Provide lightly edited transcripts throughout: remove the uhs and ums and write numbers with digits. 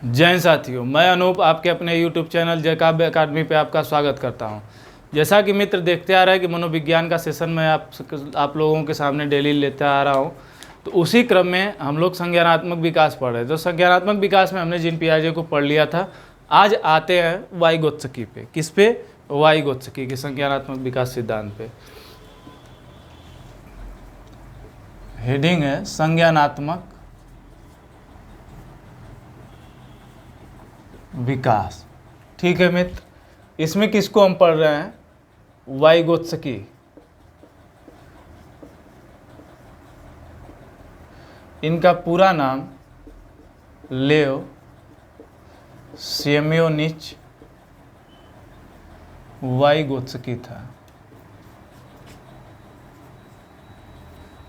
जय साथियों, मैं अनूप आपके अपने YouTube चैनल जय काव्य अकादमी पे आपका स्वागत करता हूं। जैसा कि मित्र देखते आ रहे हैं कि मनोविज्ञान का सेशन मैं आप लोगों के सामने डेली लेते आ रहा हूं, तो उसी क्रम में हम लोग संज्ञानात्मक विकास पढ़ रहे हैं। तो संज्ञानात्मक विकास में हमने जीन पियाजे को पढ़ लिया था। आज आते हैं वाइगोत्स्की पे। किस पे? वाइगोत्स्की के संज्ञानात्मक विकास सिद्धांत पे। हेडिंग है संज्ञानात्मक विकास। ठीक है मित्र, इसमें किसको हम पढ़ रहे हैं? वाइगोत्स्की। इनका पूरा नाम लेव सेम्योनिच वाइगोत्स्की था।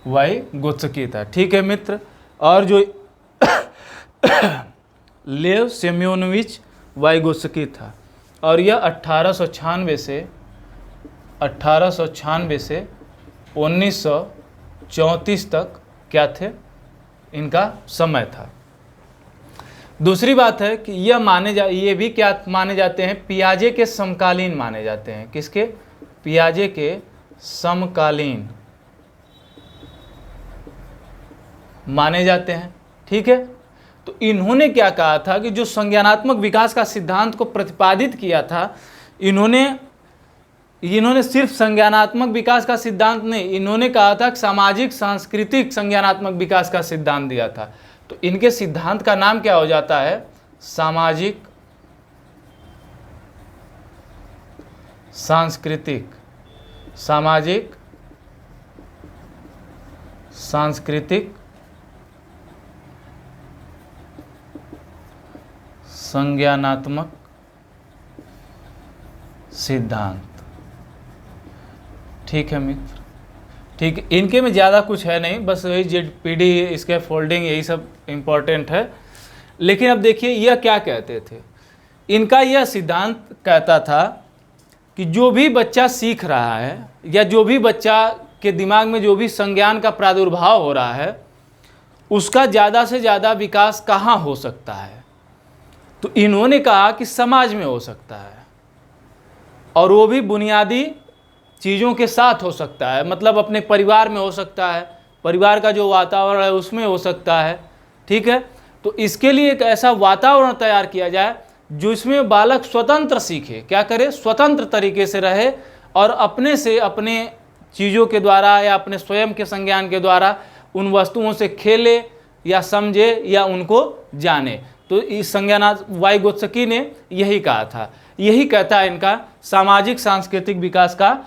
वाइगोत्स्की था। ठीक है मित्र, और जो लेव सेम्योनोविच वाइगोत्स्की था, और यह 1896 से 1934 तक क्या थे? इनका समय था। दूसरी बात है कि ये भी क्या माने जाते हैं? पियाजे के समकालीन माने जाते हैं। किसके? पियाजे के समकालीन माने जाते हैं। ठीक है, तो इन्होंने क्या कहा था कि जो संज्ञानात्मक विकास का सिद्धांत को प्रतिपादित किया था, इन्होंने सिर्फ संज्ञानात्मक विकास का सिद्धांत नहीं, इन्होंने कहा था कि सामाजिक सांस्कृतिक संज्ञानात्मक विकास का सिद्धांत दिया था। तो इनके सिद्धांत का नाम क्या हो जाता है? सामाजिक सांस्कृतिक संज्ञानात्मक सिद्धांत। ठीक है मित्र, ठीक। इनके में ज़्यादा कुछ है नहीं, बस वही जेडपीडी, इसके फोल्डिंग, यही सब इम्पोर्टेंट है। लेकिन अब देखिए यह क्या कहते थे। इनका यह सिद्धांत कहता था कि जो भी बच्चा सीख रहा है या जो भी बच्चा के दिमाग में जो भी संज्ञान का प्रादुर्भाव हो रहा है, उसका ज़्यादा से ज़्यादा विकास कहाँ हो सकता है? तो इन्होंने कहा कि समाज में हो सकता है, और वो भी बुनियादी चीज़ों के साथ हो सकता है। मतलब अपने परिवार में हो सकता है, परिवार का जो वातावरण है उसमें हो सकता है। ठीक है, तो इसके लिए एक ऐसा वातावरण तैयार किया जाए जो इसमें बालक स्वतंत्र सीखे। क्या करे? स्वतंत्र तरीके से रहे, और अपने से अपने चीज़ों के द्वारा या अपने स्वयं के संज्ञान के द्वारा उन वस्तुओं से खेले या समझे या उनको जाने। तो इस वाइगोत्स्की ने यही कहा था। यही कहता है इनका सामाजिक सांस्कृतिक विकास का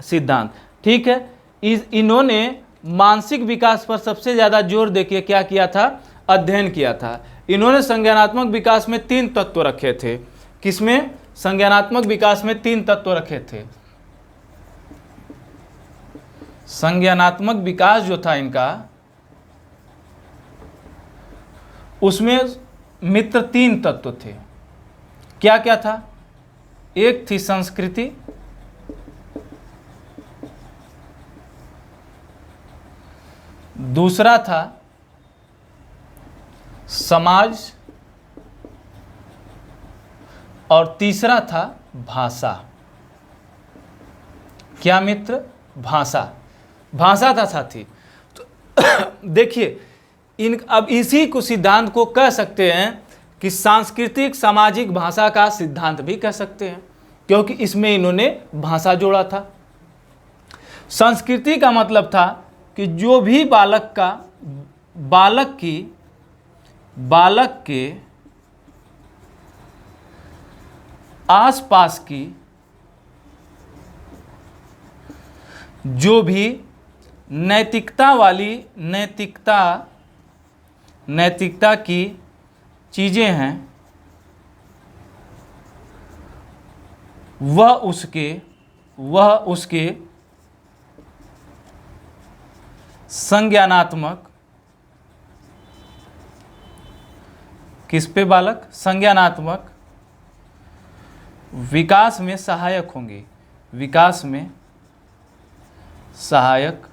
सिद्धांत। ठीक है, इन्होंने मानसिक विकास पर सबसे ज़्यादा जोर देके क्या किया था? अध्ययन किया था। इन्होंने संज्ञानात्मक विकास में 3 तत्व रखे थे। किसमें? संज्ञानात्मक विकास में 3 तत्व रखे थे। संज्ञानात्मक विकास जो था इनका, उसमें मित्र 3 तत्व थे। क्या क्या था? एक थी संस्कृति, दूसरा था समाज, और तीसरा था भाषा। क्या मित्र? भाषा था साथी। तो देखिए, अब इसी को सिद्धांत को कह सकते हैं कि सांस्कृतिक सामाजिक भाषा का सिद्धांत भी कह सकते हैं, क्योंकि इसमें इन्होंने भाषा जोड़ा था। संस्कृति का मतलब था कि जो भी बालक के आसपास की जो भी नैतिकता की चीज़ें हैं, वह उसके संज्ञानात्मक, किस पे बालक? संज्ञानात्मक विकास में सहायक होंगे। सहायक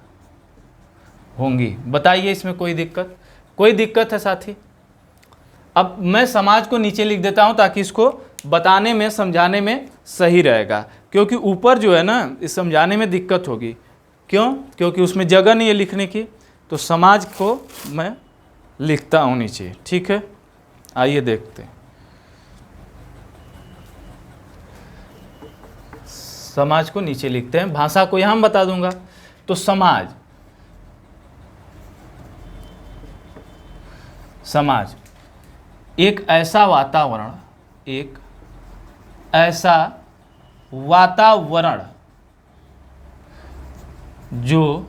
होंगी। बताइए इसमें कोई दिक्कत है साथी? अब मैं समाज को नीचे लिख देता हूं ताकि इसको बताने में समझाने में सही रहेगा, क्योंकि ऊपर जो है ना इस समझाने में दिक्कत होगी। क्यों? क्योंकि उसमें जगह नहीं है लिखने की, तो समाज को मैं लिखता हूं नीचे। ठीक है, आइए देखते हैं। समाज को नीचे लिखते हैं, भाषा को यहां बता दूंगा। तो समाज, समाज एक ऐसा वातावरण, एक ऐसा वातावरण जो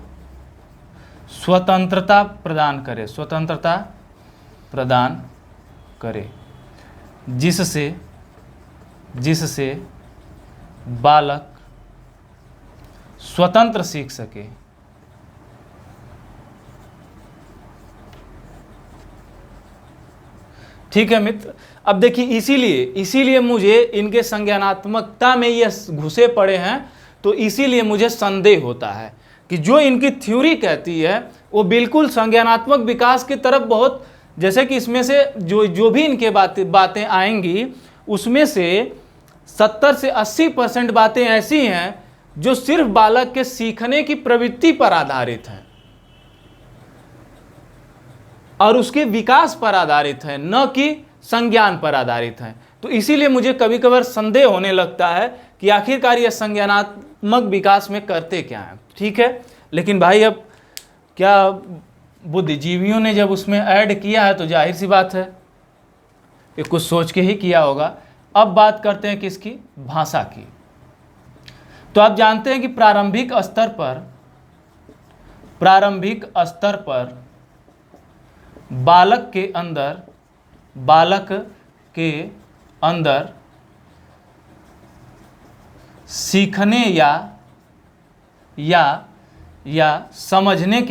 स्वतंत्रता प्रदान करे, स्वतंत्रता प्रदान करे, जिससे जिससे बालक स्वतंत्र सीख सके। ठीक है मित्र, अब देखिए इसीलिए मुझे इनके संज्ञानात्मकता में ये घुसे पड़े हैं, तो इसीलिए मुझे संदेह होता है कि जो इनकी थ्योरी कहती है वो बिल्कुल संज्ञानात्मक विकास की तरफ बहुत, जैसे कि इसमें से जो भी इनके बातें आएंगी उसमें से 70 से 80% बातें ऐसी हैं जो सिर्फ बालक के सीखने की प्रवृत्ति पर आधारित हैं और उसके विकास पर आधारित है, न कि संज्ञान पर आधारित है। तो इसीलिए मुझे कभी कभार संदेह होने लगता है कि आखिरकार यह संज्ञानात्मक विकास में करते क्या हैं। ठीक है, लेकिन भाई अब क्या बुद्धिजीवियों ने जब उसमें ऐड किया है तो जाहिर सी बात है ये कुछ सोच के ही किया होगा। अब बात करते हैं किसकी? भाषा की। तो आप जानते हैं कि प्रारंभिक स्तर पर बालक के अंदर सीखने या समझने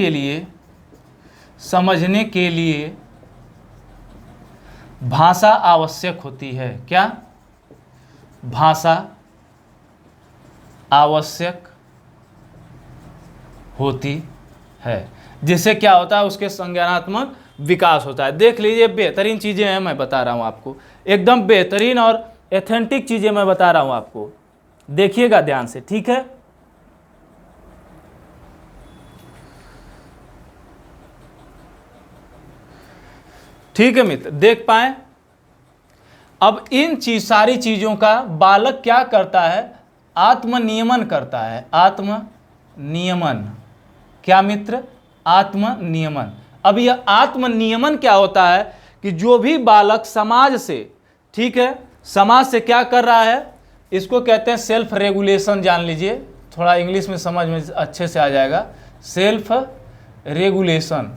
के लिए भाषा आवश्यक होती है। क्या? भाषा आवश्यक होती है, जिससे क्या होता है? उसके संज्ञानात्मक विकास होता है। देख लीजिए, बेहतरीन चीज़ें हैं मैं बता रहा हूँ आपको, एकदम बेहतरीन और एथेंटिक चीज़ें मैं बता रहा हूँ आपको, देखिएगा ध्यान से। ठीक है, ठीक है मित्र, देख पाए। अब इन सारी चीज़ों का बालक क्या करता है? आत्मनियमन करता है। आत्मनियमन, क्या मित्र? आत्मनियमन। अब यह आत्मनियमन क्या होता है कि जो भी बालक समाज से, ठीक है, समाज से क्या कर रहा है, इसको कहते हैं सेल्फ रेगुलेशन। जान लीजिए, थोड़ा इंग्लिश में समझ में अच्छे से आ जाएगा। सेल्फ रेगुलेशन,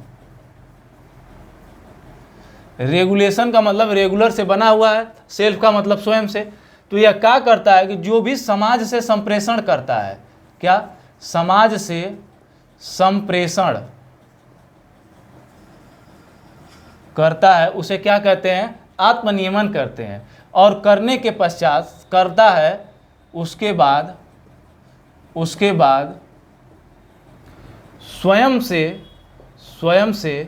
रेगुलेशन का मतलब रेगुलर से बना हुआ है, सेल्फ का मतलब स्वयं से। तो यह क्या करता है कि जो भी समाज से संप्रेषण करता है, क्या? समाज से संप्रेषण करता है, उसे क्या कहते हैं? आत्मनियमन करते हैं। और करने के पश्चात करता है, उसके बाद स्वयं से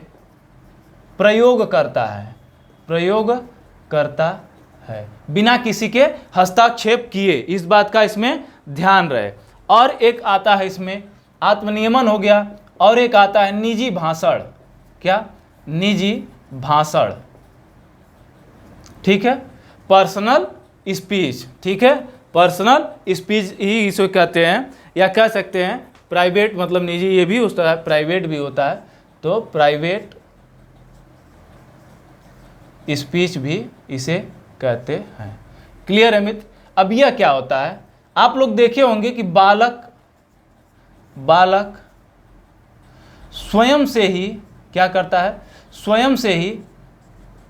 प्रयोग करता है बिना किसी के हस्तक्षेप किए। इस बात का इसमें ध्यान रहे। और एक आता है इसमें, आत्मनियमन हो गया, और एक आता है निजी भाषण। क्या? निजी भाषण। ठीक है, पर्सनल स्पीच। ठीक है, पर्सनल स्पीच ही इसे कहते हैं, या कह सकते हैं प्राइवेट, मतलब निजी ये भी होता है, प्राइवेट भी होता है, तो प्राइवेट स्पीच भी इसे कहते हैं। क्लियर है मित्र? अब यह क्या होता है? आप लोग देखे होंगे कि बालक स्वयं से ही क्या करता है? स्वयं से ही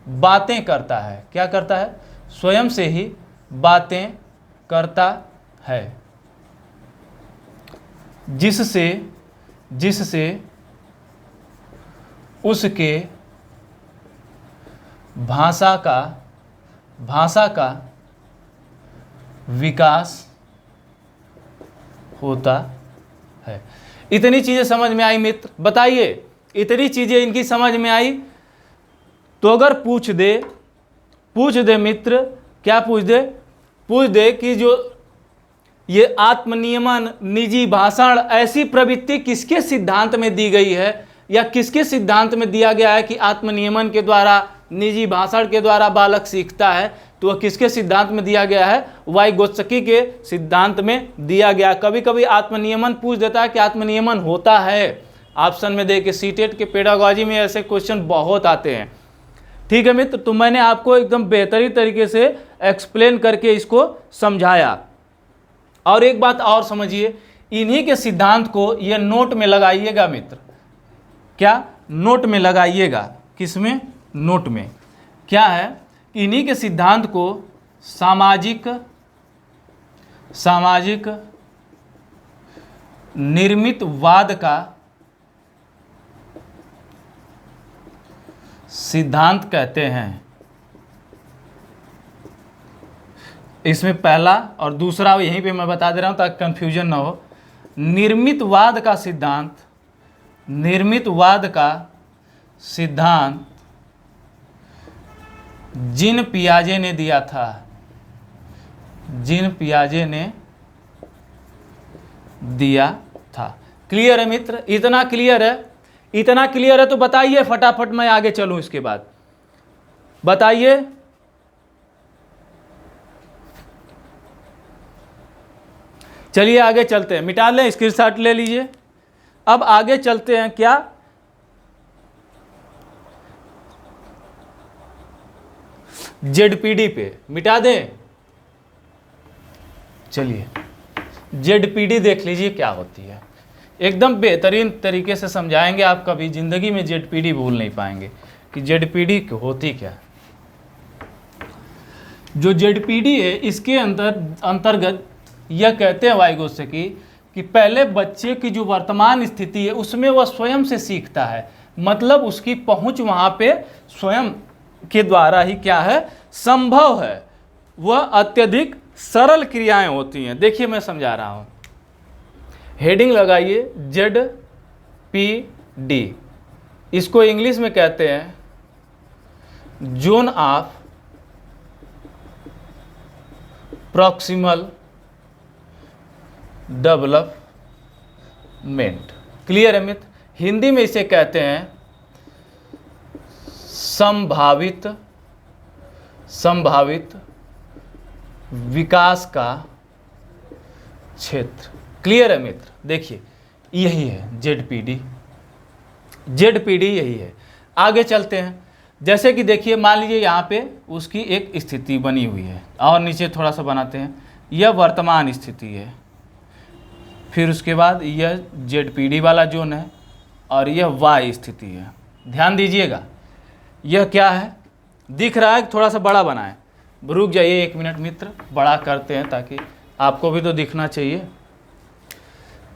बातें करता है। क्या करता है? स्वयं से ही बातें करता है, जिससे उसके भाषा का विकास होता है। इतनी चीजें समझ में आई मित्र? बताइए, इतनी चीजें इनकी समझ में आई? तो अगर पूछ दे पूछ दे मित्र, क्या पूछ दे? पूछ दे कि जो ये आत्मनियमन, निजी भाषण, ऐसी प्रवृत्ति किसके सिद्धांत में दी गई है, या किसके सिद्धांत में दिया गया है कि आत्मनियमन के द्वारा, निजी भाषण के द्वारा बालक सीखता है? तो वह किसके सिद्धांत में दिया गया है? वाइगोत्स्की के सिद्धांत में दिया गया। कभी कभी आत्मनियमन पूछ देता है कि आत्मनियमन होता है, ऑप्शन में दे के। सीटेट के पेडागोजी में ऐसे क्वेश्चन बहुत आते हैं। ठीक है मित्र, तो मैंने आपको एकदम बेहतरीन तरीके से एक्सप्लेन करके इसको समझाया। और एक बात और समझिए, इन्हीं के सिद्धांत को ये नोट में लगाइएगा मित्र। क्या? नोट में लगाइएगा। किसमें? नोट में। क्या है? इन्हीं के सिद्धांत को सामाजिक निर्मितवाद का सिद्धांत कहते हैं। इसमें पहला और दूसरा यहीं पे मैं बता दे रहा हूं ताकि कंफ्यूजन ना हो। निर्मितवाद का सिद्धांत जीन पियाजे ने दिया था। जीन पियाजे ने दिया था। क्लियर है मित्र? इतना क्लियर है? इतना क्लियर है तो बताइए फटाफट, मैं आगे चलूं इसके बाद। बताइए। चलिए आगे चलते हैं। मिटा लें, स्क्रीनशॉट ले लीजिए। अब आगे चलते हैं। क्या? जेडपीडी पे मिटा दें। चलिए जेडपीडी देख लीजिए क्या होती है। एकदम बेहतरीन तरीके से समझाएंगे। आप कभी जिंदगी में जेडपीडी भूल नहीं पाएंगे कि जेडपीडी होती क्या। जो जेडपीडी है, इसके अंतर्गत यह कहते हैं वाइगोत्स्की कि पहले बच्चे की जो वर्तमान स्थिति है उसमें वह स्वयं से सीखता है। मतलब उसकी पहुंच वहां पे स्वयं के द्वारा ही क्या है? संभव है। वह अत्यधिक सरल क्रियाएं होती हैं। देखिए मैं समझा रहा हूं। हेडिंग लगाइए ZPD। इसको इंग्लिश में कहते हैं zone of proximal development. Clear है मित्र? हिंदी में इसे कहते हैं संभावित विकास का क्षेत्र। क्लियर है मित्र? देखिए यही है जेडपीडी। जेडपीडी यही है। आगे चलते हैं। जैसे कि देखिए, मान लीजिए यहाँ पे उसकी एक स्थिति बनी हुई है, और नीचे थोड़ा सा बनाते हैं। यह वर्तमान स्थिति है, फिर उसके बाद यह जेडपीडी वाला जोन है, और यह वाई स्थिति है। ध्यान दीजिएगा, यह क्या है? दिख रहा है? थोड़ा सा बड़ा बनाएं। रुक जाइए 1 मिनट मित्र, बड़ा करते हैं ताकि आपको भी तो दिखना चाहिए।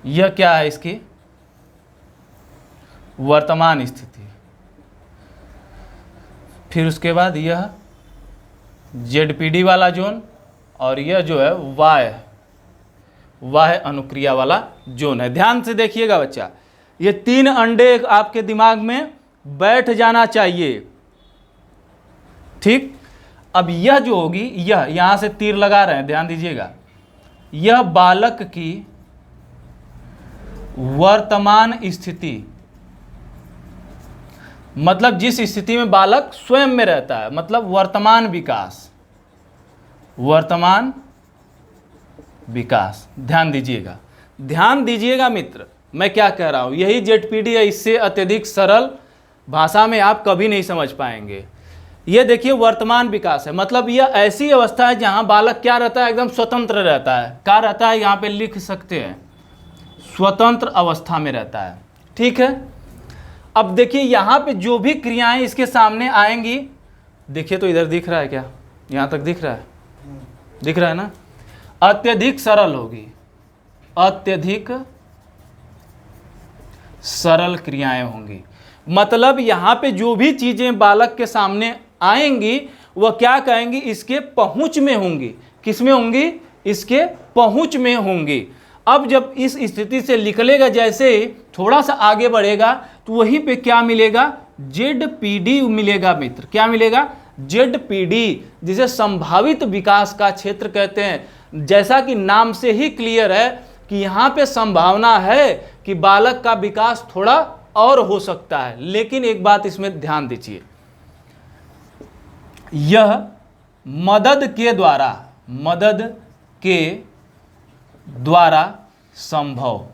यह क्या है? इसकी वर्तमान स्थिति। फिर उसके बाद यह जेडपीडी वाला जोन, और यह जो है वाह अनुक्रिया वाला जोन है। ध्यान से देखिएगा बच्चा, ये 3 अंडे आपके दिमाग में बैठ जाना चाहिए। ठीक। अब यह जो होगी, यह यहां से तीर लगा रहे हैं, ध्यान दीजिएगा। यह बालक की वर्तमान स्थिति, मतलब जिस स्थिति में बालक स्वयं में रहता है, मतलब वर्तमान विकास। ध्यान दीजिएगा, ध्यान दीजिएगा मित्र, मैं क्या कह रहा हूं। यही जेडपीडी है। इससे अत्यधिक सरल भाषा में आप कभी नहीं समझ पाएंगे। ये देखिए वर्तमान विकास है, मतलब यह ऐसी अवस्था है जहां बालक क्या रहता है? एकदम स्वतंत्र रहता है। क्या रहता है? यहां पे लिख सकते हैं, स्वतंत्र अवस्था में रहता है। ठीक है। अब देखिए यहां पे जो भी क्रियाएं इसके सामने आएंगी, देखिए तो इधर दिख रहा है क्या? यहां तक दिख रहा है? दिख रहा है ना? अत्यधिक सरल होगी, अत्यधिक सरल क्रियाएं होंगी। मतलब यहां पे जो भी चीजें बालक के सामने आएंगी वह क्या कहेंगी? इसके पहुंच में होंगी। किस में होंगी? इसके पहुंच में होंगी। अब जब इस स्थिति से निकलेगा, जैसे थोड़ा सा आगे बढ़ेगा, तो वहीं पे क्या मिलेगा? जेडपीडी मिलेगा मित्र। क्या मिलेगा? ZPD, जिसे संभावित विकास का क्षेत्र कहते हैं। जैसा कि नाम से ही क्लियर है कि यहाँ पे संभावना है कि बालक का विकास थोड़ा और हो सकता है। लेकिन एक बात इसमें ध्यान दीजिए, यह मदद के द्वारा संभव,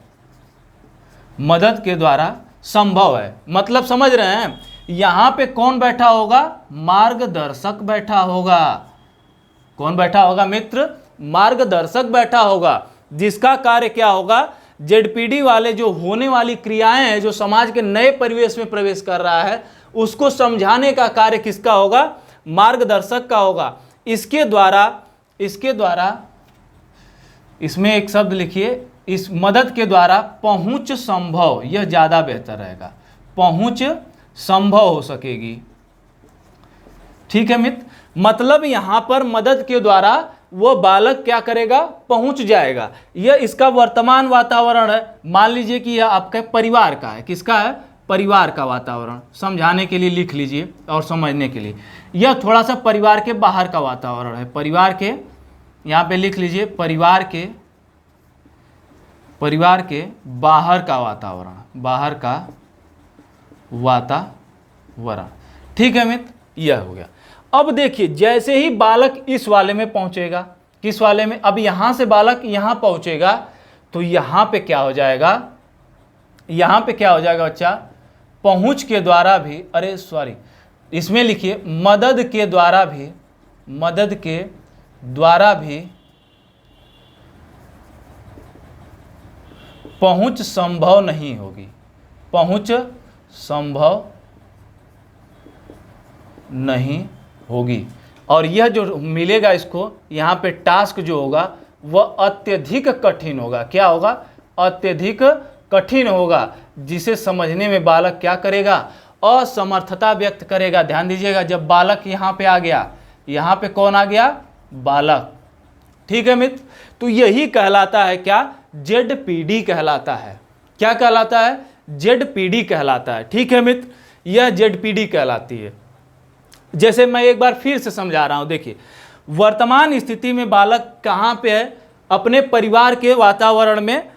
मदद के द्वारा संभव है। मतलब समझ रहे हैं, यहां पे कौन बैठा होगा? मार्गदर्शक बैठा होगा। कौन बैठा होगा मित्र? मार्गदर्शक बैठा होगा, जिसका कार्य क्या होगा? ZPD वाले जो होने वाली क्रियाएं हैं, जो समाज के नए परिवेश में प्रवेश कर रहा है, उसको समझाने का कार्य किसका होगा? मार्गदर्शक का होगा। इसके द्वारा इसमें एक शब्द लिखिए, इस मदद के द्वारा पहुंच संभव, यह ज्यादा बेहतर रहेगा। पहुंच संभव हो सकेगी। ठीक है मित्र, मतलब यहां पर मदद के द्वारा वो बालक क्या करेगा? पहुंच जाएगा। यह इसका वर्तमान वातावरण है। मान लीजिए कि यह आपके परिवार का है। किसका है? परिवार का वातावरण। समझाने के लिए लिख लीजिए और समझने के लिए, यह थोड़ा सा परिवार के बाहर का वातावरण है। परिवार के, यहाँ पे लिख लीजिए, परिवार के बाहर का वातावरण, बाहर का वातावरण। ठीक है मित्र, यह हो गया। अब देखिए, जैसे ही बालक इस वाले में पहुंचेगा, किस वाले में? अब यहां से बालक यहां पहुंचेगा तो यहां पे क्या हो जाएगा? यहां पे क्या हो जाएगा बच्चा? पहुंच के द्वारा भी, अरे सॉरी, इसमें लिखिए मदद के द्वारा भी पहुंच संभव नहीं होगी। पहुंच संभव नहीं होगी। और यह जो मिलेगा इसको, यहाँ पे टास्क जो होगा वह अत्यधिक कठिन होगा। क्या होगा? अत्यधिक कठिन होगा, जिसे समझने में बालक क्या करेगा? असमर्थता व्यक्त करेगा। ध्यान दीजिएगा, जब बालक यहाँ पे आ गया, यहाँ पे कौन आ गया? बालक। ठीक है मित्र, तो यही कहलाता है क्या? ZPD कहलाता है। क्या कहलाता है? ZPD कहलाता है। ठीक है मित्र, यह ZPD कहलाती है। जैसे मैं एक बार फिर से समझा रहा हूं, देखिए, वर्तमान स्थिति में बालक कहाँ पे है? अपने परिवार के वातावरण में।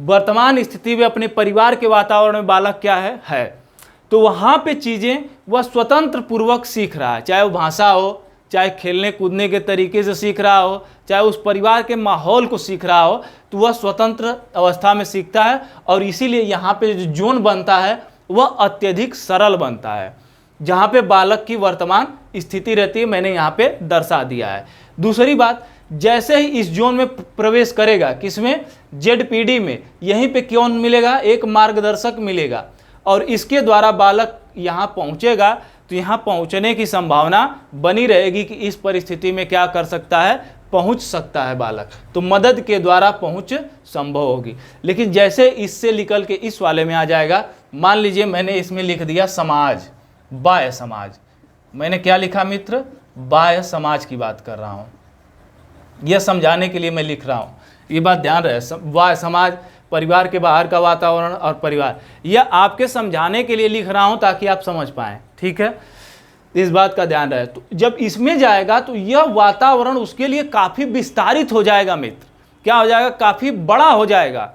वर्तमान स्थिति में अपने परिवार के वातावरण में बालक क्या है? तो वहाँ पे चीज़ें वह स्वतंत्र पूर्वक सीख रहा है, चाहे वो भाषा हो, चाहे खेलने कूदने के तरीके से सीख रहा हो, चाहे उस परिवार के माहौल को सीख रहा हो, तो वह स्वतंत्र अवस्था में सीखता है। और इसीलिए यहाँ पे जो जोन बनता है वह अत्यधिक सरल बनता है, जहाँ पे बालक की वर्तमान स्थिति रहती है। मैंने यहाँ पे दर्शा दिया है। दूसरी बात, जैसे ही इस जोन में प्रवेश करेगा, किसमें? ZPD में, यहीं पे कौन मिलेगा? एक मार्गदर्शक मिलेगा। और इसके द्वारा बालक यहाँ पहुँचेगा, तो यहाँ पहुँचने की संभावना बनी रहेगी कि इस परिस्थिति में क्या कर सकता है? पहुँच सकता है बालक। तो मदद के द्वारा पहुँच संभव होगी। लेकिन जैसे इससे निकल के इस वाले में आ जाएगा, मान लीजिए मैंने इसमें लिख दिया समाज, बाह्य समाज। मैंने क्या लिखा मित्र? बाह्य समाज की बात कर रहा हूँ। यह समझाने के लिए मैं लिख रहा हूँ, ये बात ध्यान रहे। बाह्य समाज, परिवार के बाहर का वातावरण और परिवार, यह आपके समझाने के लिए लिख रहा हूँ ताकि आप समझ पाएँ। ठीक है, इस बात का ध्यान रहे। तो जब इसमें जाएगा तो यह वातावरण उसके लिए काफ़ी विस्तारित हो जाएगा मित्र। क्या हो जाएगा? काफ़ी बड़ा हो जाएगा,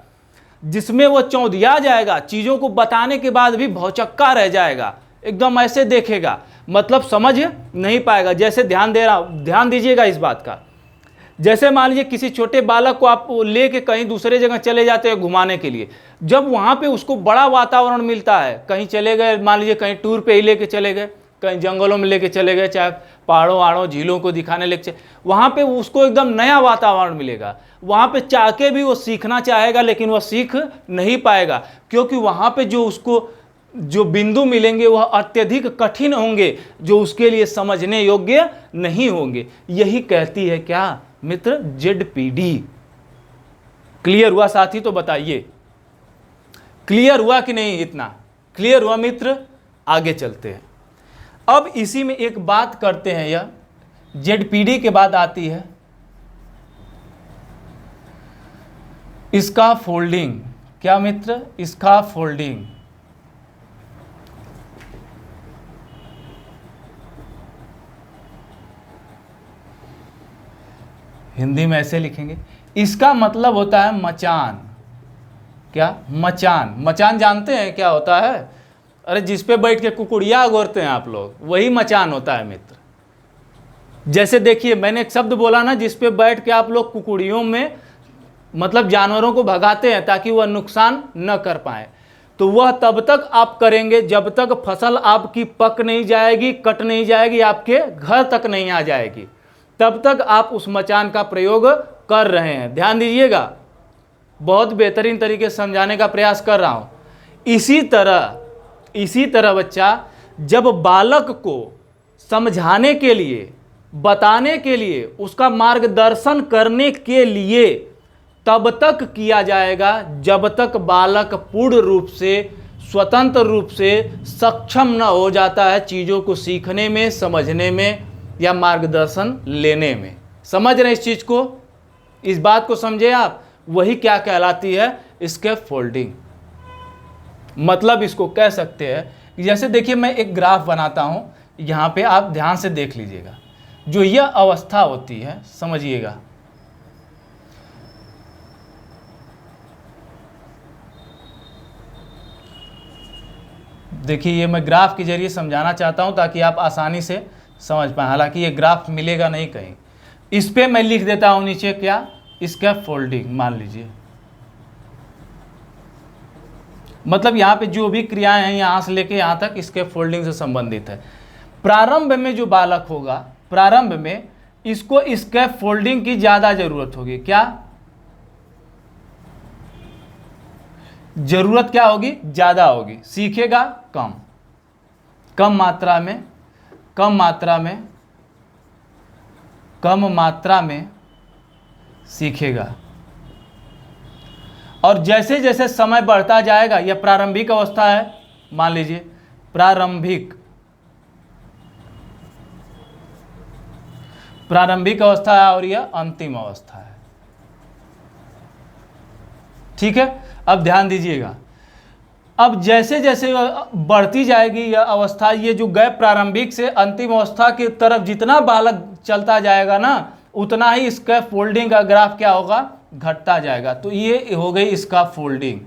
जिसमें वह चौंधिया जाएगा। चीज़ों को बताने के बाद भी भौचक्का रह जाएगा, एकदम ऐसे देखेगा, मतलब समझ नहीं पाएगा। जैसे ध्यान दीजिएगा इस बात का। जैसे मान लीजिए किसी छोटे बालक को आप लेके कहीं दूसरे जगह चले जाते हैं घुमाने के लिए, जब वहाँ पे उसको बड़ा वातावरण मिलता है, कहीं चले गए, मान लीजिए कहीं टूर पे ही लेके चले गए, कहीं जंगलों में लेके चले गए, चाहे पहाड़ों वहाड़ों झीलों को दिखाने लेके, वहाँ पे उसको एकदम नया वातावरण मिलेगा। वहाँ पे चाह के भी वो सीखना चाहेगा, लेकिन वह सीख नहीं पाएगा, क्योंकि वहाँ पे जो बिंदु मिलेंगे वह अत्यधिक कठिन होंगे, जो उसके लिए समझने योग्य नहीं होंगे। यही कहती है क्या मित्र? ZPD। क्लियर हुआ साथी? तो बताइए, क्लियर हुआ कि नहीं? इतना क्लियर हुआ मित्र? आगे चलते हैं। अब इसी में एक बात करते हैं, यह ZPD के बाद आती है स्कैफोल्डिंग। क्या मित्र? स्कैफोल्डिंग। हिंदी में ऐसे लिखेंगे। इसका मतलब होता है मचान। क्या? मचान। मचान जानते हैं क्या होता है? अरे जिस पे बैठ के कुकुड़िया गोरते हैं आप लोग, वही मचान होता है मित्र। जैसे देखिए मैंने एक शब्द बोला ना, जिस पे बैठ के आप लोग कुकुड़ियों में मतलब जानवरों को भगाते हैं ताकि वह नुकसान न कर पाए, तो वह तब तक आप करेंगे जब तक फसल आपकी पक नहीं जाएगी, कट नहीं जाएगी, आपके घर तक नहीं आ जाएगी, तब तक आप उस मचान का प्रयोग कर रहे हैं। ध्यान दीजिएगा, बहुत बेहतरीन तरीके से समझाने का प्रयास कर रहा हूं। इसी तरह बच्चा जब बालक को समझाने के लिए, बताने के लिए, उसका मार्गदर्शन करने के लिए तब तक किया जाएगा जब तक बालक पूर्ण रूप से, स्वतंत्र रूप से सक्षम न हो जाता है चीज़ों को सीखने में, समझने में या मार्गदर्शन लेने में। समझ रहे हैं इस चीज़ को? इस बात को समझे आप? वही क्या कहलाती है? स्कैफोल्डिंग। मतलब इसको कह सकते हैं कि जैसे देखिए मैं एक ग्राफ बनाता हूं, यहां पे आप ध्यान से देख लीजिएगा। जो यह अवस्था होती है, समझिएगा, देखिए ये मैं ग्राफ के जरिए समझाना चाहता हूं ताकि आप आसानी से समझ पाएं। हालांकि ये ग्राफ मिलेगा नहीं कहीं। इस पे मैं लिख देता हूं नीचे क्या? स्कैफोल्डिंग मान लीजिए। मतलब यहाँ पे जो भी क्रियाएं हैं यहाँ से लेके यहाँ तक स्कैफोल्डिंग से संबंधित है। प्रारंभ में जो बालक होगा, प्रारंभ में इसको स्कैफोल्डिंग की ज़्यादा ज़रूरत होगी। क्या ज़रूरत क्या होगी? ज़्यादा होगी। सीखेगा कम, कम मात्रा में, कम मात्रा में, कम मात्रा में सीखेगा। और जैसे जैसे समय बढ़ता जाएगा, यह प्रारंभिक अवस्था है, मान लीजिए प्रारंभिक अवस्था है और यह अंतिम अवस्था है। ठीक है, अब ध्यान दीजिएगा। अब जैसे जैसे बढ़ती जाएगी यह अवस्था, ये जो गैप प्रारंभिक से अंतिम अवस्था की तरफ जितना बालक चलता जाएगा ना, उतना ही स्कैफोल्डिंग का ग्राफ क्या होगा? घटता जाएगा। तो ये हो गई स्कैफोल्डिंग।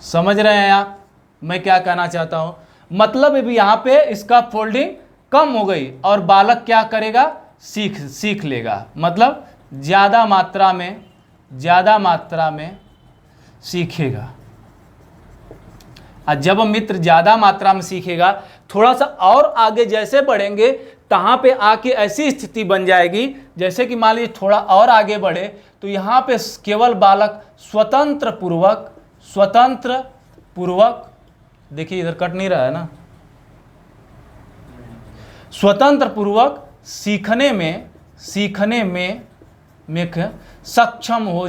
समझ रहे हैं आप मैं क्या कहना चाहता हूं? मतलब अभी यहां पे स्कैफोल्डिंग कम हो गई और बालक क्या करेगा? सीख लेगा। मतलब ज्यादा मात्रा में सीखेगा। और जब मित्र ज्यादा मात्रा में सीखेगा, थोड़ा सा और आगे जैसे बढ़ेंगे तहां पे आके ऐसी स्थिति बन जाएगी, जैसे कि मान लीजिए थोड़ा और आगे बढ़े तो यहां पे केवल बालक स्वतंत्र पूर्वक, देखिए इधर कट नहीं रहा है ना, स्वतंत्र पूर्वक सीखने में सक्षम हो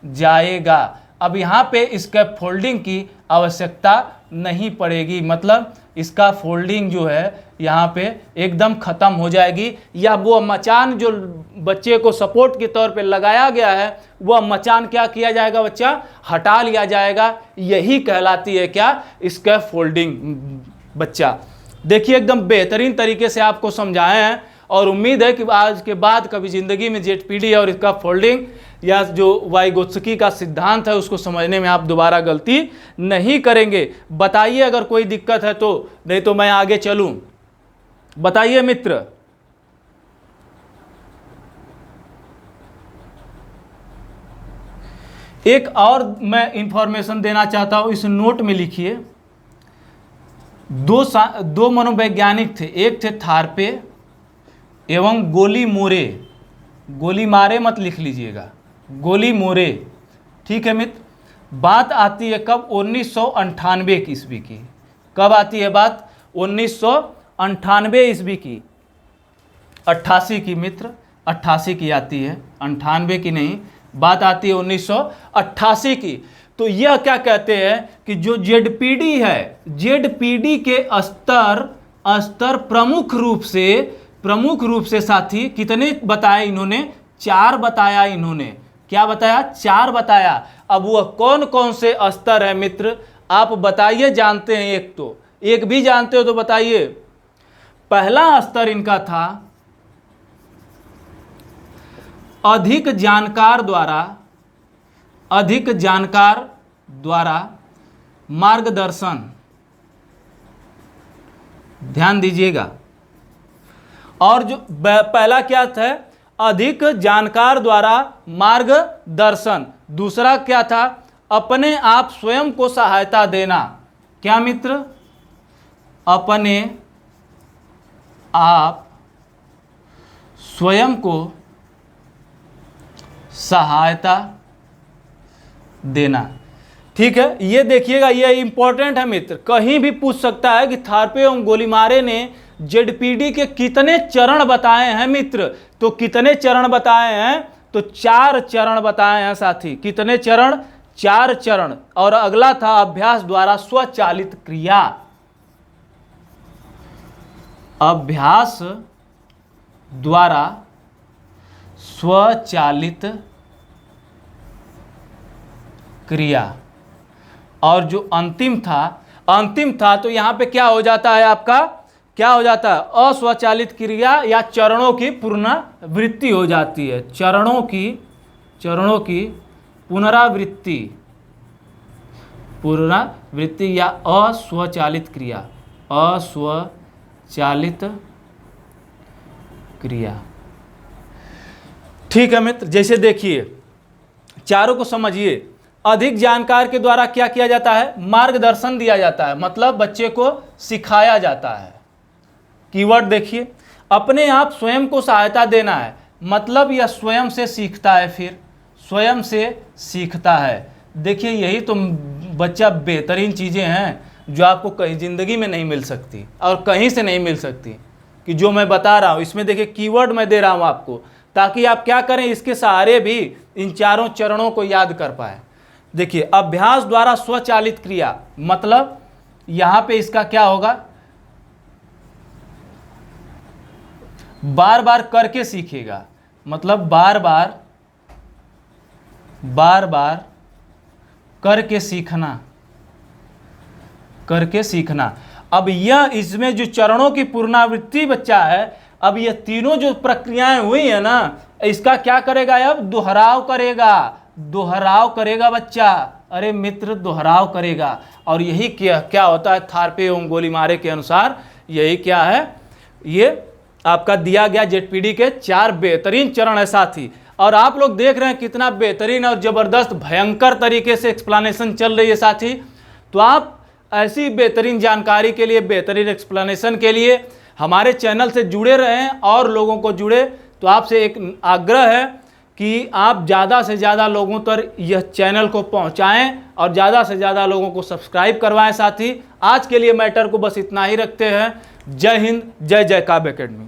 जाएगा। अब यहाँ पे स्कैफोल्डिंग की आवश्यकता नहीं पड़ेगी। मतलब स्कैफोल्डिंग जो है यहाँ पे एकदम ख़त्म हो जाएगी, या वो मचान जो बच्चे को सपोर्ट के तौर पे लगाया गया है, वह मचान क्या किया जाएगा बच्चा? हटा लिया जाएगा। यही कहलाती है क्या? स्कैफोल्डिंग। बच्चा देखिए एकदम बेहतरीन तरीके से आपको समझाए हैं, और उम्मीद है कि आज के बाद कभी ज़िंदगी में जेडपीडी और इसका फोल्डिंग या जो वाइगोत्स्की का सिद्धांत है उसको समझने में आप दोबारा गलती नहीं करेंगे। बताइए अगर कोई दिक्कत है तो, नहीं तो मैं आगे चलूं। बताइए मित्र। एक और मैं इंफॉर्मेशन देना चाहता हूं, इस नोट में लिखिए। दो मनोवैज्ञानिक थे, एक थे थारपे एवं गोलीमोरे। गोलीमारे मत लिख लीजिएगा, गोलीमोरे। ठीक है मित्र। बात आती है कब? 1998 ईस्वी की। कब आती है बात? 1998 ईस्वी की। 88 की मित्र, 88 की आती है, 98 की नहीं। बात आती है 1988 की। तो यह क्या कहते हैं कि जो जेडपीडी है, जेडपीडी के स्तर प्रमुख रूप से साथी कितने बताए इन्होंने? 4 बताया इन्होंने। क्या बताया? 4 बताया। अब वह कौन कौन से स्तर है मित्र? आप बताइए, जानते हैं एक तो, एक भी जानते हो तो बताइए। पहला स्तर इनका था अधिक जानकार द्वारा मार्गदर्शन। ध्यान दीजिएगा। और जो पहला क्या था, अधिक जानकार द्वारा मार्गदर्शन। दूसरा क्या था, अपने आप स्वयं को सहायता देना। क्या मित्र? अपने आप स्वयं को सहायता देना। ठीक है, ये देखिएगा, ये इंपॉर्टेंट है मित्र, कहीं भी पूछ सकता है कि थारपे एवं गोलीमारे ने जेडपीडी के कितने चरण बताए हैं मित्र। तो कितने चरण बताए हैं? तो 4 चरण बताए हैं साथी। कितने चरण? 4 चरण। और अगला था अभ्यास द्वारा स्वचालित क्रिया। अभ्यास द्वारा स्वचालित क्रिया। और जो अंतिम था तो यहां पे क्या हो जाता है आपका, क्या हो जाता है? अस्वचालित क्रिया या चरणों की पुनरावृत्ति हो जाती है। चरणों की पुनरावृत्ति या अस्वचालित क्रिया। ठीक है मित्र, जैसे देखिए चारों को समझिए। अधिक जानकार के द्वारा क्या किया जाता है? मार्गदर्शन दिया जाता है, मतलब बच्चे को सिखाया जाता है। कीवर्ड देखिए, अपने आप स्वयं को सहायता देना है, मतलब यह स्वयं से सीखता है। फिर स्वयं से सीखता है। देखिए यही तो बच्चा बेहतरीन चीज़ें हैं जो आपको कहीं ज़िंदगी में नहीं मिल सकती और कहीं से नहीं मिल सकती, कि जो मैं बता रहा हूँ। इसमें देखिए कीवर्ड मैं दे रहा हूँ आपको, ताकि आप क्या करें, इसके सहारे भी इन चारों चरणों को याद कर पाए। देखिए अभ्यास द्वारा स्वचालित क्रिया, मतलब यहां पे इसका क्या होगा, बार बार करके सीखेगा, मतलब बार बार करके सीखना। अब यह इसमें जो चरणों की पुनरावृत्ति बच्चा है, अब ये तीनों जो प्रक्रियाएं हुई है ना, इसका क्या करेगा, अब दोहराव करेगा बच्चा। अरे मित्र, दोहराव करेगा। और यही क्या होता है, थारपे एवं गोलीमारे के अनुसार यही क्या है, ये आपका दिया गया जेडपीडी के 4 बेहतरीन चरण है साथी। और आप लोग देख रहे हैं कितना बेहतरीन और ज़बरदस्त भयंकर तरीके से एक्सप्लेनेशन चल रही है साथी। तो आप ऐसी बेहतरीन जानकारी के लिए, बेहतरीन एक्सप्लेनेशन के लिए हमारे चैनल से जुड़े रहें और लोगों को जुड़े। तो आपसे एक आग्रह है कि आप ज़्यादा से ज़्यादा लोगों तक यह चैनल को पहुंचाएं और ज़्यादा से ज़्यादा लोगों को सब्सक्राइब करवाएं साथी। आज के लिए मैटर को बस इतना ही रखते हैं। जय हिंद, जय जय काव्य एकेडमी।